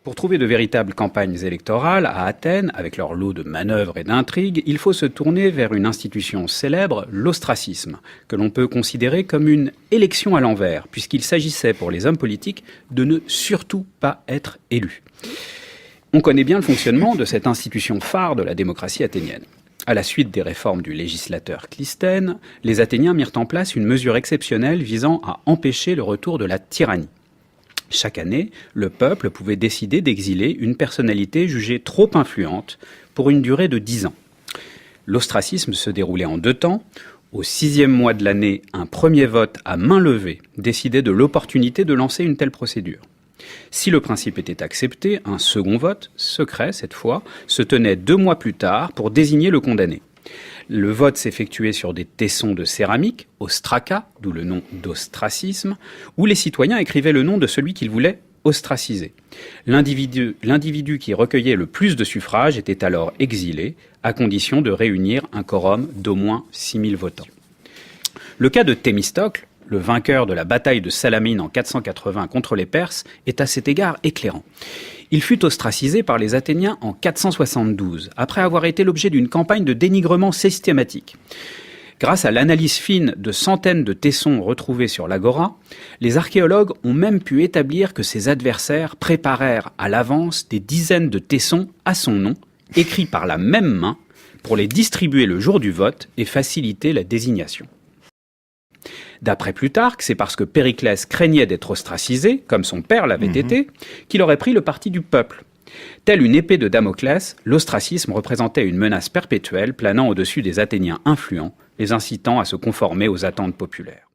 Pour trouver de véritables campagnes électorales à Athènes, avec leur lot de manœuvres et d'intrigues, il faut se tourner vers une institution célèbre, l'ostracisme, que l'on peut considérer comme une élection à l'envers, puisqu'il s'agissait pour les hommes politiques de ne surtout pas être élus. On connaît bien le fonctionnement de cette institution phare de la démocratie athénienne. À la suite des réformes du législateur Clystène, les Athéniens mirent en place une mesure exceptionnelle visant à empêcher le retour de la tyrannie. Chaque année, le peuple pouvait décider d'exiler une personnalité jugée trop influente pour une durée de 10 ans. L'ostracisme se déroulait en 2 temps. Au 6e mois de l'année, un premier vote à main levée décidait de l'opportunité de lancer une telle procédure. Si le principe était accepté, un second vote, secret cette fois, se tenait 2 mois plus tard pour désigner le condamné. Le vote s'effectuait sur des tessons de céramique, ostraca, d'où le nom d'ostracisme, où les citoyens écrivaient le nom de celui qu'ils voulaient ostraciser. L'individu qui recueillait le plus de suffrages était alors exilé, à condition de réunir un quorum d'au moins 6000 votants. Le cas de Thémistocle, le vainqueur de la bataille de Salamine en 480 contre les Perses, est à cet égard éclairant. Il fut ostracisé par les Athéniens en 472, après avoir été l'objet d'une campagne de dénigrement systématique. Grâce à l'analyse fine de centaines de tessons retrouvés sur l'agora, les archéologues ont même pu établir que ses adversaires préparèrent à l'avance des dizaines de tessons à son nom, écrits par la même main, pour les distribuer le jour du vote et faciliter la désignation. D'après Plutarque, c'est parce que Périclès craignait d'être ostracisé, comme son père l'avait été, qu'il aurait pris le parti du peuple. Telle une épée de Damoclès, l'ostracisme représentait une menace perpétuelle planant au-dessus des Athéniens influents, les incitant à se conformer aux attentes populaires.